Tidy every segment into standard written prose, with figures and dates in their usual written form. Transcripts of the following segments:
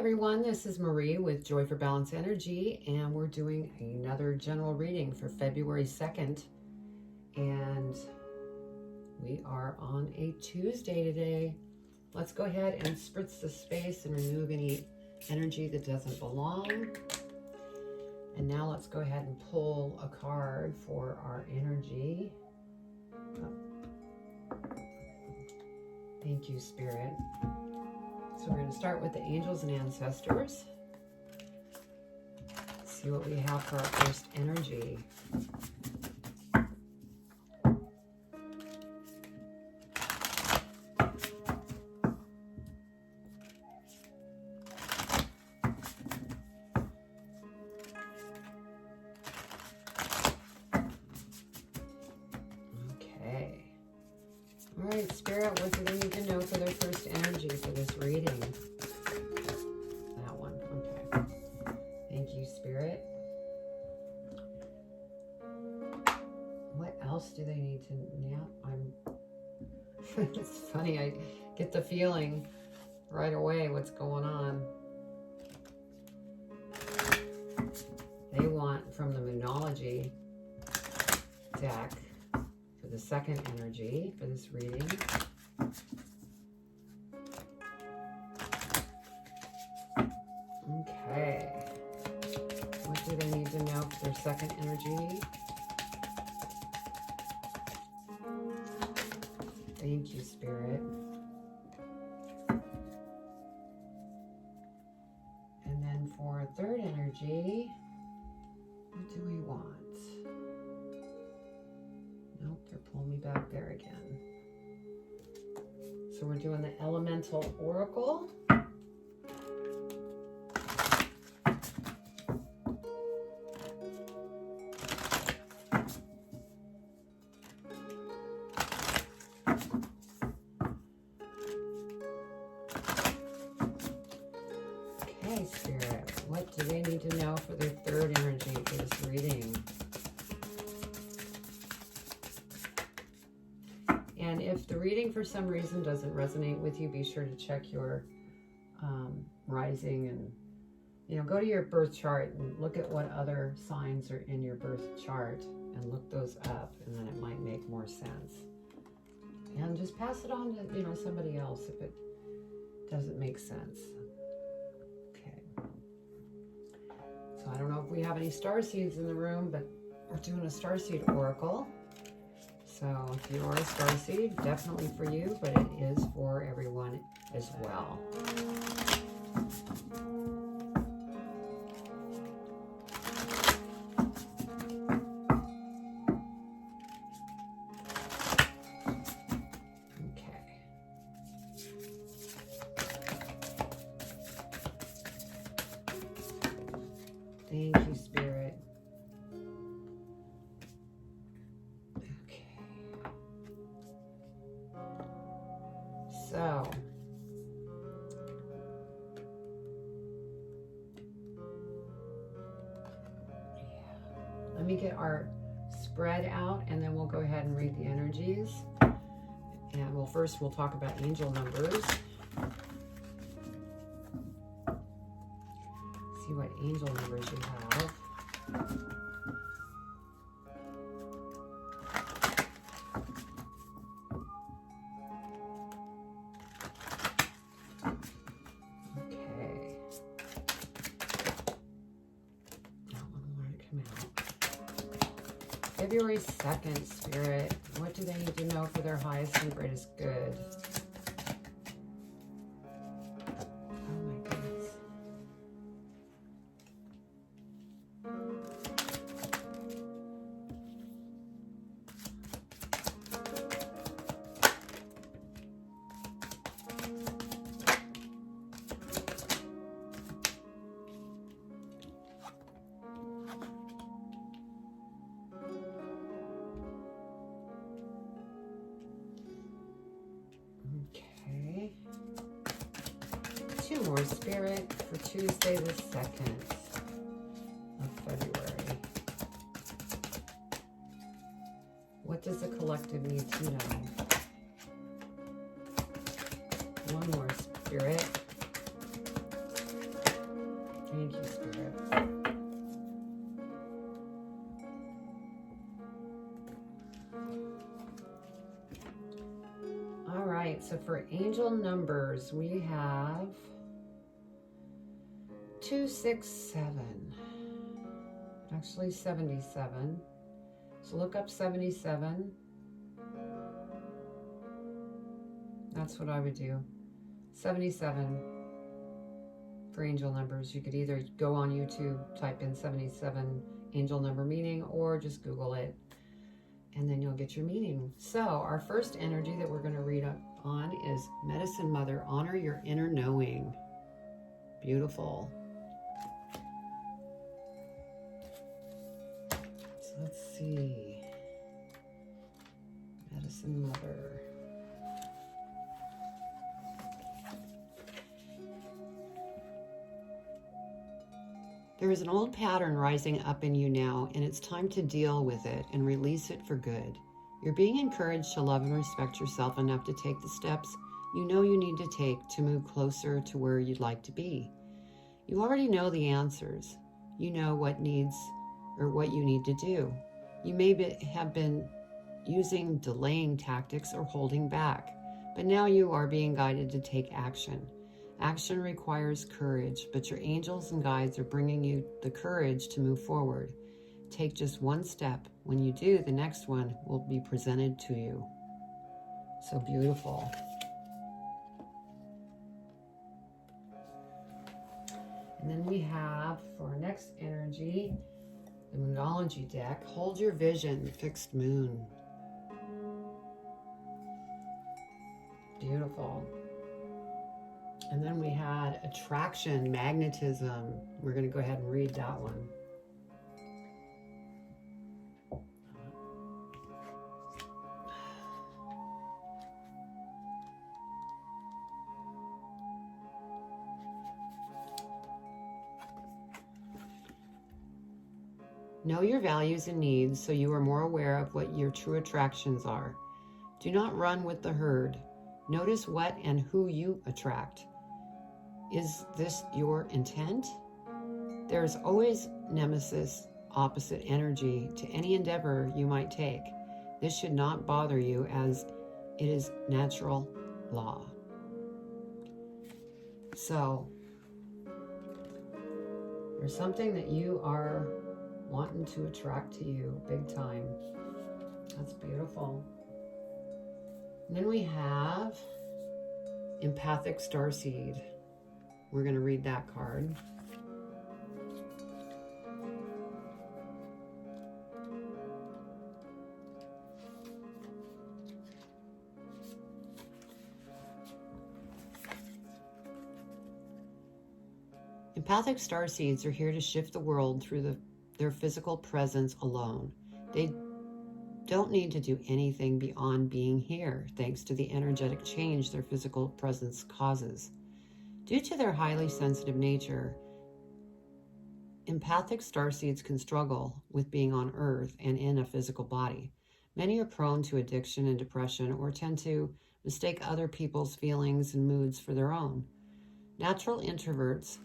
everyone, this is Marie with Joy for Balance Energy, and we're doing another general reading for February 2nd, and we are on a Tuesday today. Let's go ahead and spritz the space and remove any energy that doesn't belong. And now let's go ahead and pull a card for our energy. Thank you, Spirit. So we're going to start with the angels and ancestors. See what we have for our first energy. Okay. All right, Spirit, what do they need to know for their first energy for this reading? That one. Okay. Thank you, Spirit. What else do they need to know? It's funny, I get the feeling right away what's going on. They want from the Moonology deck for the second energy for this reading. Okay. What do they need to know for their second energy? Thank you, Spirit. And then for third energy, what do we want? Nope, they're pulling me back there again. So we're doing the Elemental Oracle. Okay, Spirit, what do they need to know for their third energy for this reading? And if the reading for some reason doesn't resonate with you, be sure to check your rising and, go to your birth chart and look at what other signs are in your birth chart and look those up, and then it might make more sense. And just pass it on to, somebody else if it doesn't make sense. So I don't know if we have any starseeds in the room, but we're doing a starseed oracle. So if you are a starseed, definitely for you, but it is for everyone as well. Thank you, Spirit. Okay. So, let me get our spread out, and then we'll go ahead and read the energies. And first we'll talk about angel numbers. See what angel numbers you have. Okay. That one wanted to come out. February 2nd, Spirit. What do they need to know for their highest and greatest good? More Spirit for Tuesday the 2nd of February. What does the collective need to know? One more Spirit. right, so for angel numbers, we have 267. Actually 77. So look up 77. That's what I would do. 77 for angel numbers. You could either go on YouTube, type in 77 angel number meaning, or just Google it, and then you'll get your meaning. So our first energy that we're going to read up on is Medicine Mother. Honor your inner knowing. Beautiful. So let's see. Medicine Mother. There is an old pattern rising up in you now, and it's time to deal with it and release it for good. You're being encouraged to love and respect yourself enough to take the steps you know you need to take to move closer to where you'd like to be. You already know the answers. You know what needs or what you need to do. You may have been using delaying tactics or holding back, but now you are being guided to take action. Action requires courage, but your angels and guides are bringing you the courage to move forward. Take just one step. When you do, the next one will be presented to you. So beautiful. And then we have, for our next energy, the Moonology deck. Hold your vision, fixed moon. Beautiful. And then we had attraction, magnetism. We're going to go ahead and read that one. Know your values and needs so you are more aware of what your true attractions are. Do not run with the herd. Notice what and who you attract. Is this your intent? There is always nemesis, opposite energy to any endeavor you might take. This should not bother you as it is natural law. So, there's something that you are wanting to attract to you big time. That's beautiful. And then we have Empathic Starseed. We're going to read that card. Empathic starseeds are here to shift the world through their physical presence alone. They don't need to do anything beyond being here, thanks to the energetic change their physical presence causes. Due to their highly sensitive nature, empathic starseeds can struggle with being on Earth and in a physical body. Many are prone to addiction and depression, or tend to mistake other people's feelings and moods for their own. Natural introverts,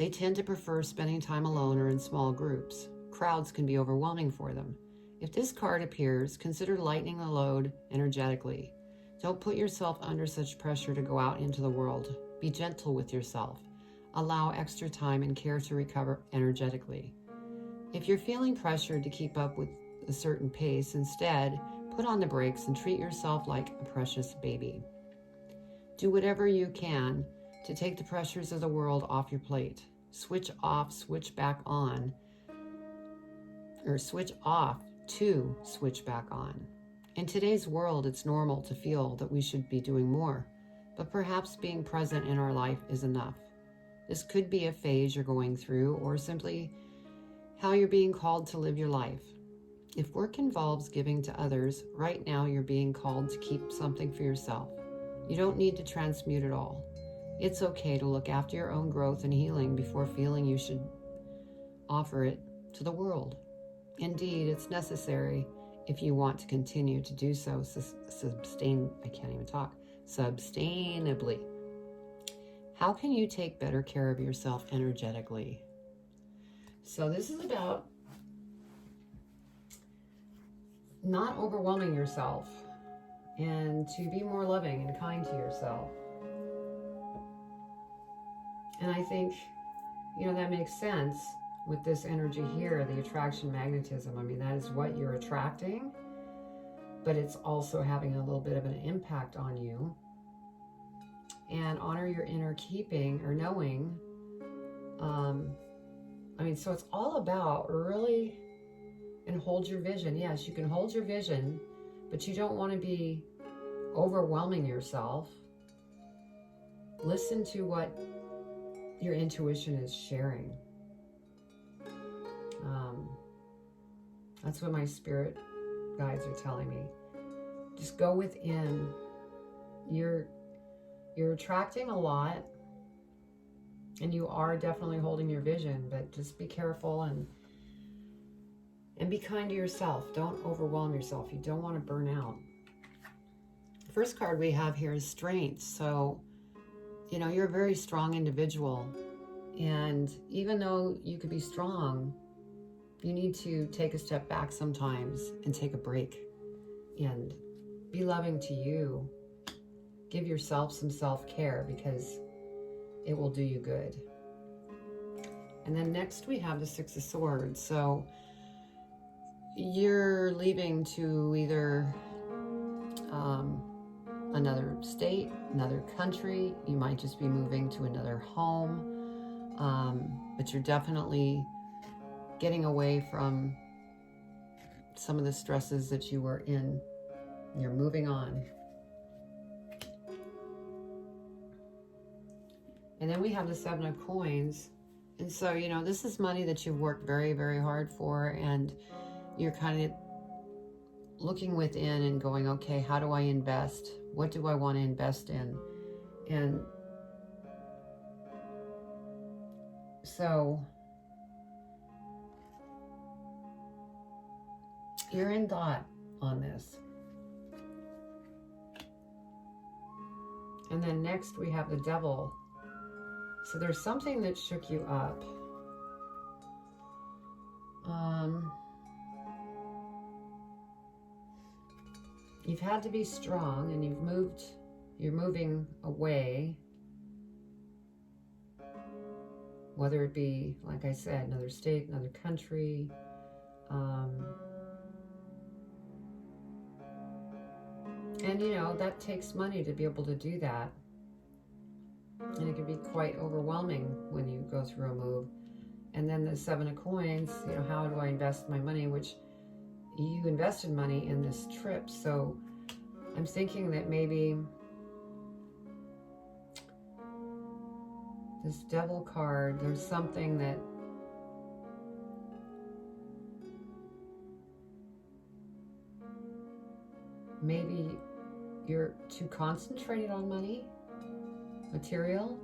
they tend to prefer spending time alone or in small groups. Crowds can be overwhelming for them. If this card appears, consider lightening the load energetically. Don't put yourself under such pressure to go out into the world. Be gentle with yourself. Allow extra time and care to recover energetically. If you're feeling pressured to keep up with a certain pace, instead, put on the brakes and treat yourself like a precious baby. Do whatever you can to take the pressures of the world off your plate. Switch off, switch back on, or switch off to switch back on. In today's world, it's normal to feel that we should be doing more, but perhaps being present in our life is enough. This could be a phase you're going through, or simply how you're being called to live your life. If work involves giving to others, right now you're being called to keep something for yourself. You don't need to transmute it all. It's okay to look after your own growth and healing before feeling you should offer it to the world. Indeed, it's necessary if you want to continue to do so sustainably. How can you take better care of yourself energetically? So this is about not overwhelming yourself and to be more loving and kind to yourself. And I think, that makes sense with this energy here, the attraction magnetism. I mean, that is what you're attracting, but it's also having a little bit of an impact on you. And honor your inner keeping or knowing. So it's all about really, and hold your vision. Yes, you can hold your vision, but you don't want to be overwhelming yourself. Listen to what your intuition is sharing. That's what my spirit guides are telling me. Just go within. You're attracting a lot, and you are definitely holding your vision, but just be careful and be kind to yourself. Don't overwhelm yourself. You don't want to burn out. The first card we have here is strength. So, you're a very strong individual, and even though you could be strong, you need to take a step back sometimes and take a break and be loving to you. Give yourself some self-care because it will do you good. And then next we have the Six of Swords. So you're leaving to either another state, another country. You might just be moving to another home. But you're definitely getting away from some of the stresses that you were in. You're moving on. And then we have the Seven of Coins. And so, this is money that you've worked very, very hard for, and you're kind of looking within and going, okay, how do I invest? What do I want to invest in? And so you're in thought on this. And then next we have the Devil. So there's something that shook you up. You've had to be strong, and you're moving away. Whether it be, like I said, another state, another country. And that takes money to be able to do that. And it can be quite overwhelming when you go through a move. And then the Seven of Coins, how do I invest my money? Which you invested money in this trip. So I'm thinking that maybe this Devil card, there's something that maybe you're too concentrated on money. Material.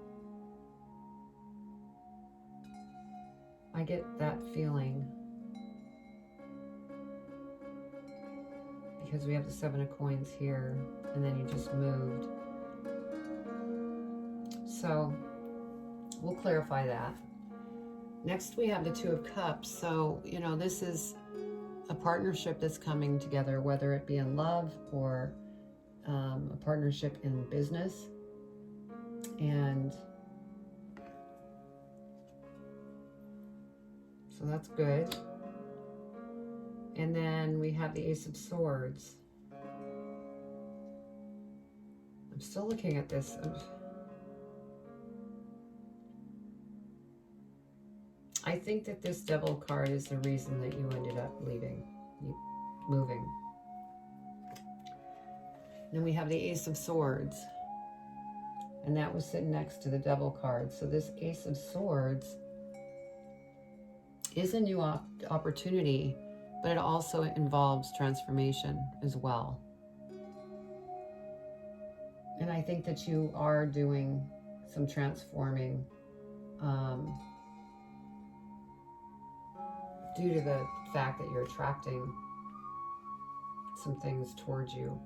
I get that feeling because we have the Seven of Coins here, and then you just moved. So we'll clarify that. Next we have the Two of Cups. So this is a partnership that's coming together, whether it be in love or a partnership in business. And so that's good. And then we have the Ace of Swords. I'm still looking at this. I think that this Devil card is the reason that you ended up moving. Then we have the Ace of Swords. And that was sitting next to the Devil card. So this Ace of Swords is a new opportunity, but it also involves transformation as well. And I think that you are doing some transforming due to the fact that you're attracting some things towards you.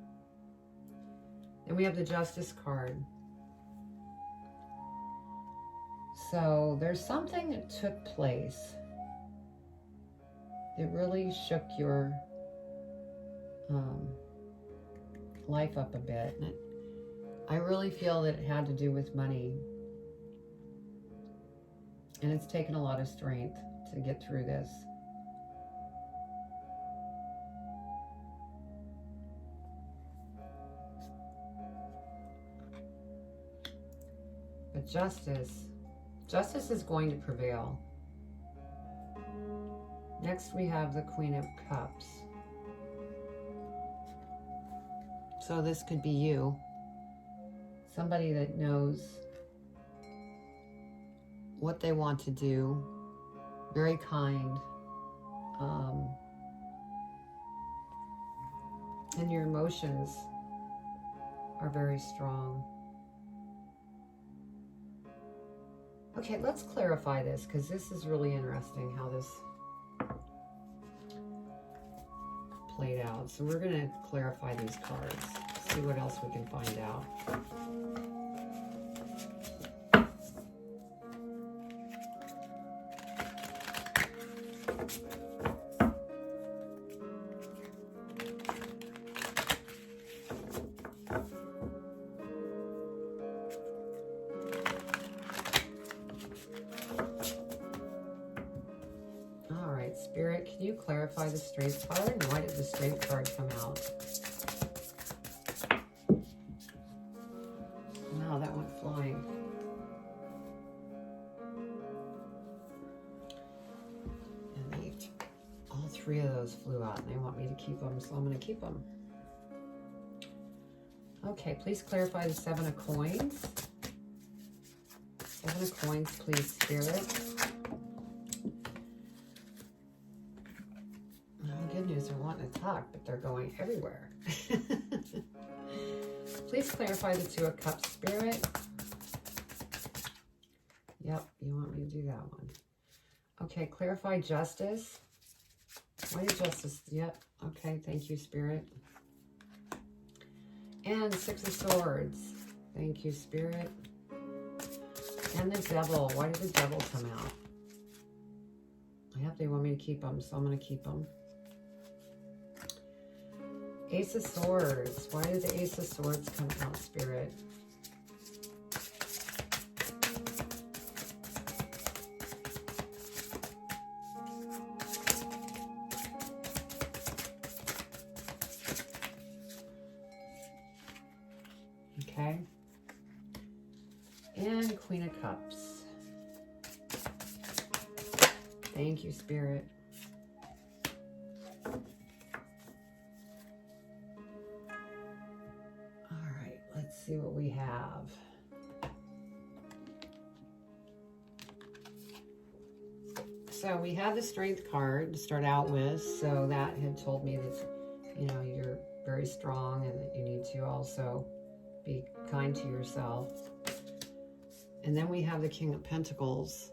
And we have the Justice card. So there's something that took place. It really shook your life up a bit. And I really feel that it had to do with money. And it's taken a lot of strength to get through this. But justice is going to prevail. Next we have the Queen of Cups. So this could be you. Somebody that knows what they want to do. Very kind. And your emotions are very strong. Okay, let's clarify this, because this is really interesting how this played out. So we're going to clarify these cards, see what else we can find out. Spirit, can you clarify the Strength card? And why did the Strength card come out? Wow, that went flying. And all three of those flew out, and they want me to keep them, so I'm going to keep them. Okay, please clarify the Seven of Coins. Seven of Coins, please, Spirit. They're wanting to talk, but they're going everywhere. Please clarify the Two of Cups, Spirit. Yep, you want me to do that one. Okay, clarify justice. Why did justice? Yep, okay, thank you, Spirit. And Six of Swords. Thank you, Spirit. And the Devil. Why did the Devil come out? Yep, they want me to keep them, so I'm going to keep them. Ace of Swords. Why did the Ace of Swords come out, Spirit? Okay. And Queen of Cups. Thank you, Spirit. See what we have. So we have the Strength card to start out with. So that had told me that, you know, you're very strong and that you need to also be kind to yourself. And then we have the King of Pentacles.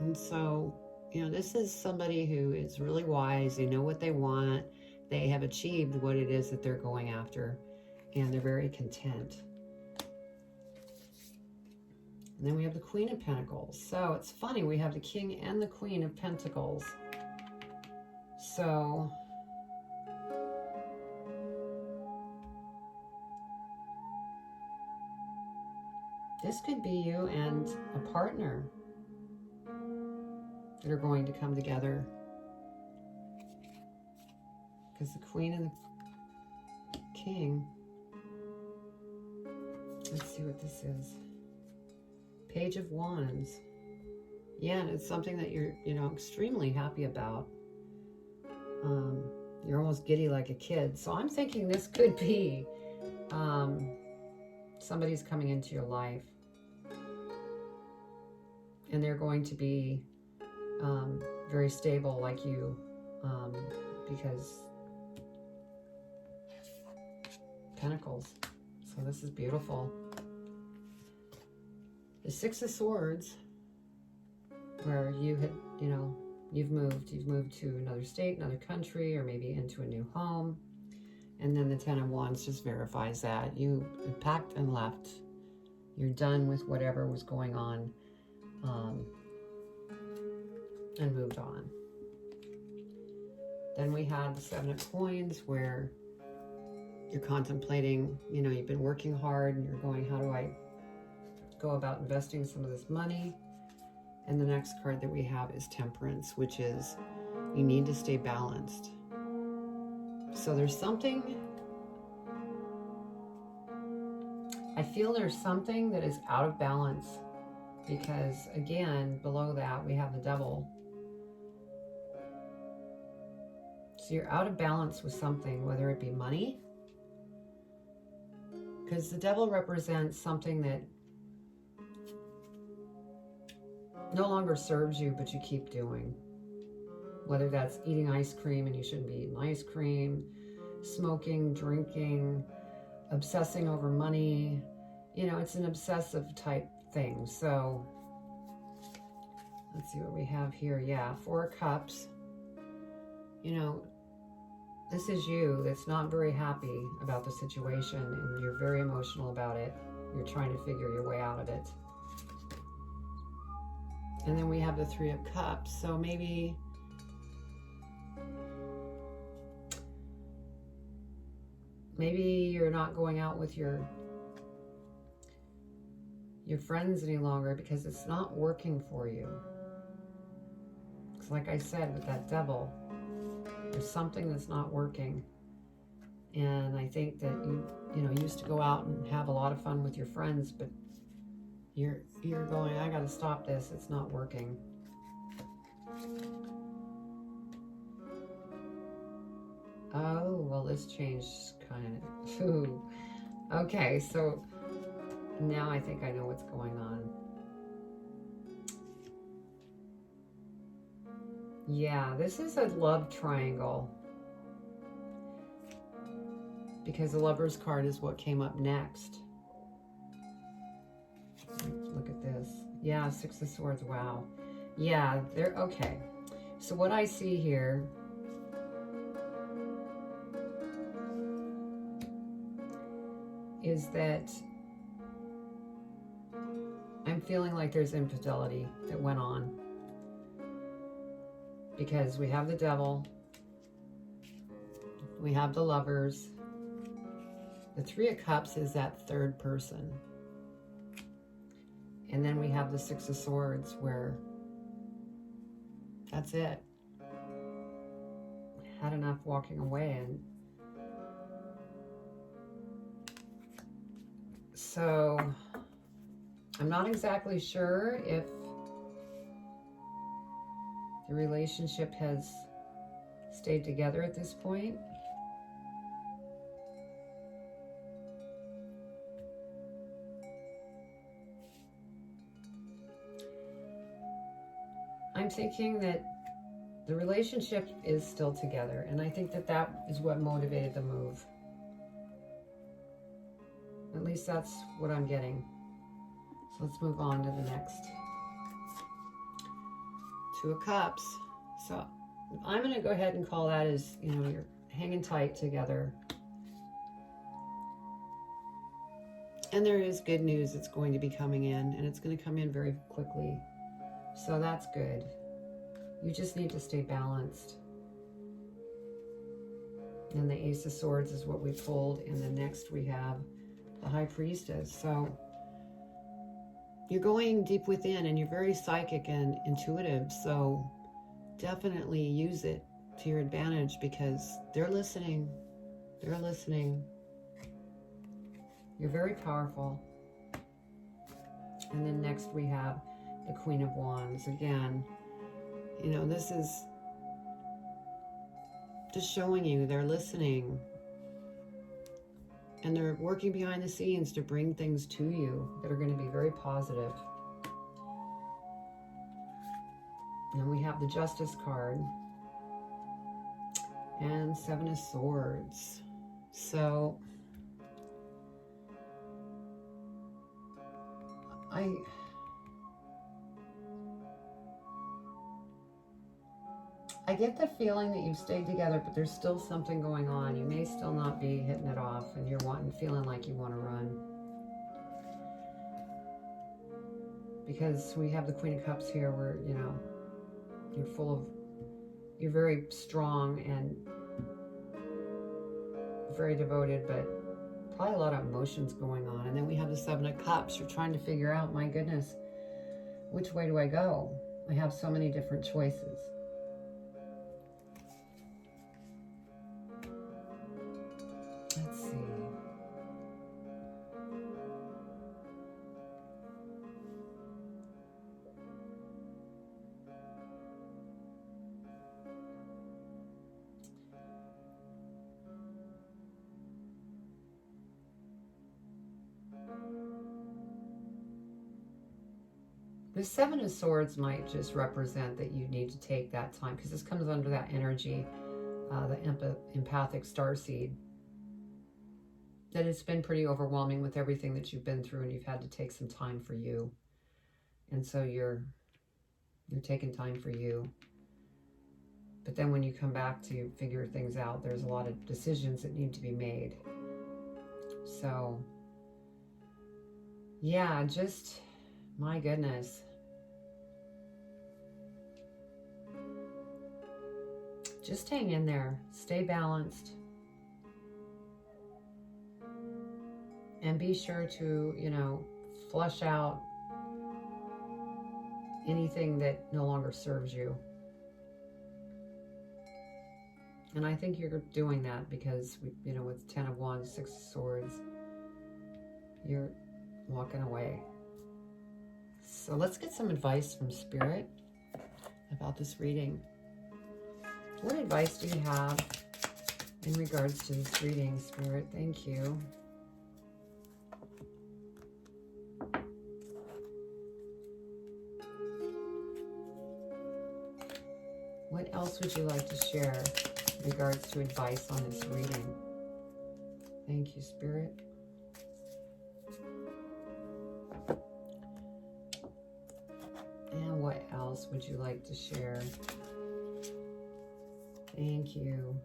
And so, you know, this is somebody who is really wise. They know what they want. They have achieved what it is that they're going after. And they're very content. And then we have the Queen of Pentacles. So it's funny, we have the King and the Queen of Pentacles. So this could be you and a partner that are going to come together. Because the Queen and the King. Let's see what this is. Page of Wands. Yeah, and it's something that you're, you know, extremely happy about. You're almost giddy like a kid. So I'm thinking this could be somebody's coming into your life. And they're going to be very stable like you because Pentacles. So this is beautiful. The Six of Swords, where you had, you know, you've moved to another state, another country, or maybe into a new home. And then the Ten of Wands just verifies that. You packed and left. You're done with whatever was going on and moved on. Then we had the Seven of Coins, where you're contemplating, you know, you've been working hard and you're going, how do I go about investing some of this money? And the next card that we have is Temperance, which is you need to stay balanced. So there's something, I feel there's something that is out of balance, because again, below that we have the Devil. So you're out of balance with something, whether it be money, because the Devil represents something that no longer serves you, but you keep doing. Whether that's eating ice cream and you shouldn't be eating ice cream, smoking, drinking, obsessing over money. You know, it's an obsessive type thing. So let's see what we have here. Yeah, 4 of Cups. You know, this is you that's not very happy about the situation, and you're very emotional about it. You're trying to figure your way out of it. And then we have the 3 of Cups. So maybe you're not going out with your friends any longer because it's not working for you. Because like I said, with that Devil, there's something that's not working. And I think that you know, used to go out and have a lot of fun with your friends, but you're going, I gotta stop this, it's not working. Oh, well, this changed kind of. Ooh. Okay, so now I think I know what's going on. Yeah, this is a love triangle, because the Lover's card is what came up next. Look at this. Yeah, 6 of Swords. Wow. Yeah, they're okay. So what I see here is that I'm feeling like there's infidelity that went on, because we have the Devil, we have the Lovers, the 3 of Cups is that third person, and then we have the 6 of Swords, where that's it. Had enough walking away. And so I'm not exactly sure if the relationship has stayed together at this point. I'm thinking that the relationship is still together, and I think that that is what motivated the move. At least that's what I'm getting. So let's move on to the next. 2 of Cups. So I'm going to go ahead and call that as, you know, you're hanging tight together. And there is good news that's going to be coming in, and it's going to come in very quickly. So that's good. You just need to stay balanced. And the Ace of Swords is what we pulled, and then next we have the High Priestess. So you're going deep within, and you're very psychic and intuitive, so definitely use it to your advantage, because they're listening. They're listening. You're very powerful. And then next we have the Queen of Wands. Again, you know, this is just showing you they're listening. And they're working behind the scenes to bring things to you that are going to be very positive. And then we have the Justice card. And 7 of Swords. So I get the feeling that you've stayed together, but there's still something going on. You may still not be hitting it off, and you're feeling like you want to run. Because we have the Queen of Cups here, where, you know, you're very strong, and very devoted, but probably a lot of emotions going on. And then we have the Seven of Cups. You're trying to figure out, my goodness, which way do I go? I have so many different choices. Let's see. The Seven of Swords might just represent that you need to take that time, because this comes under that energy, the empathic starseed, that it's been pretty overwhelming with everything that you've been through, and you've had to take some time for you. And so you're taking time for you. But then when you come back to figure things out, there's a lot of decisions that need to be made. So, yeah, just, my goodness. Just hang in there. Stay balanced. And be sure to, flush out anything that no longer serves you. And I think you're doing that because, with 10 of Wands, 6 of Swords, you're walking away. So let's get some advice from Spirit about this reading. What advice do you have in regards to this reading, Spirit? Thank you. What else would you like to share in regards to advice on this reading? Thank you, Spirit. And what else would you like to share? Thank you.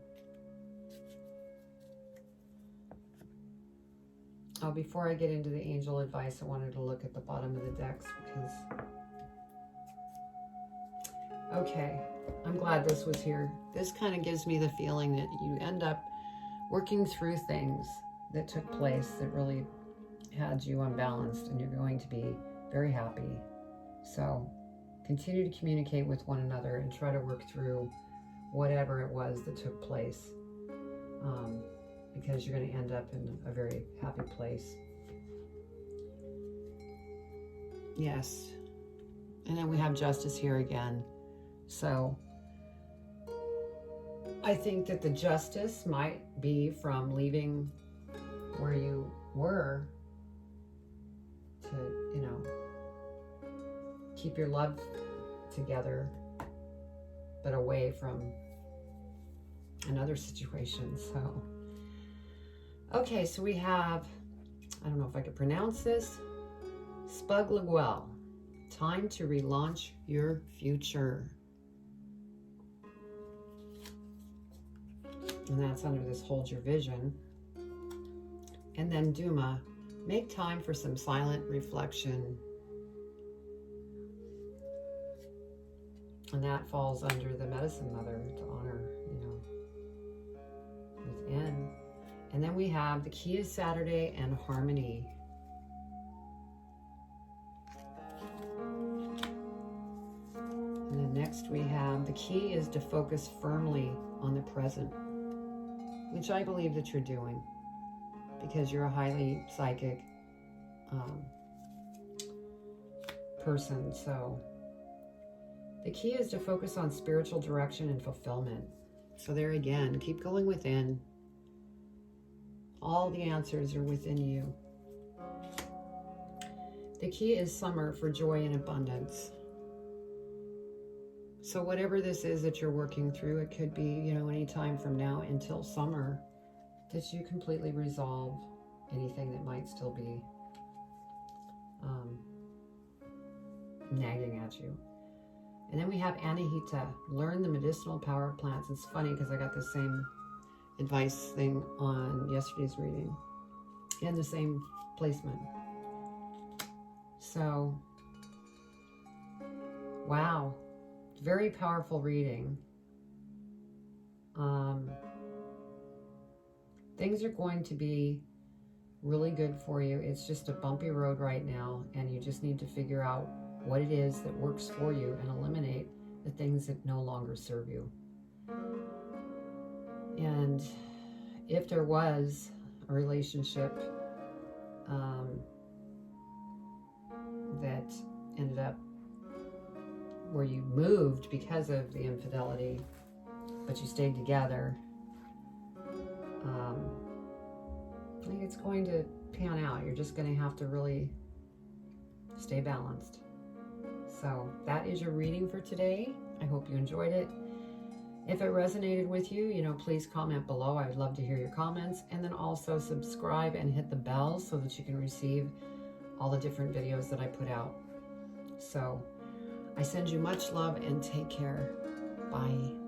Oh, before I get into the angel advice, I wanted to look at the bottom of the decks because... Okay, I'm glad this was here. This kind of gives me the feeling that you end up working through things that took place that really had you unbalanced, and you're going to be very happy. So continue to communicate with one another and try to work through whatever it was that took place, because you're going to end up in a very happy place. Yes. And then we have justice here again. So I think that the justice might be from leaving where you were to, keep your love together, but away from another situation. So, okay, so we have, I don't know if I could pronounce this, Spuglaguel, time to relaunch your future. And that's under this hold your vision. And then Duma, make time for some silent reflection. And that falls under the medicine mother, to honor, within. And then we have the key is Saturday and harmony. And then next we have the key is to focus firmly on the present, which I believe that you're doing because you're a highly psychic person. So the key is to focus on spiritual direction and fulfillment. So there again, keep going within. All the answers are within you. The key is summer for joy and abundance. So whatever this is that you're working through, it could be, any time from now until summer, that you completely resolve anything that might still be nagging at you. And then we have Anahita, learn the medicinal power of plants. It's funny because I got the same advice thing on yesterday's reading and the same placement. So, wow, very powerful reading. things are going to be really good for you. It's just a bumpy road right now, and you just need to figure out what it is that works for you and eliminate the things that no longer serve you. And if there was a relationship that ended up where you moved because of the infidelity, but you stayed together, I think it's going to pan out. You're just going to have to really stay balanced. So that is your reading for today. I hope you enjoyed it. If it resonated with you, please comment below. I would love to hear your comments. And then also subscribe and hit the bell so that you can receive all the different videos that I put out. So I send you much love and take care. Bye.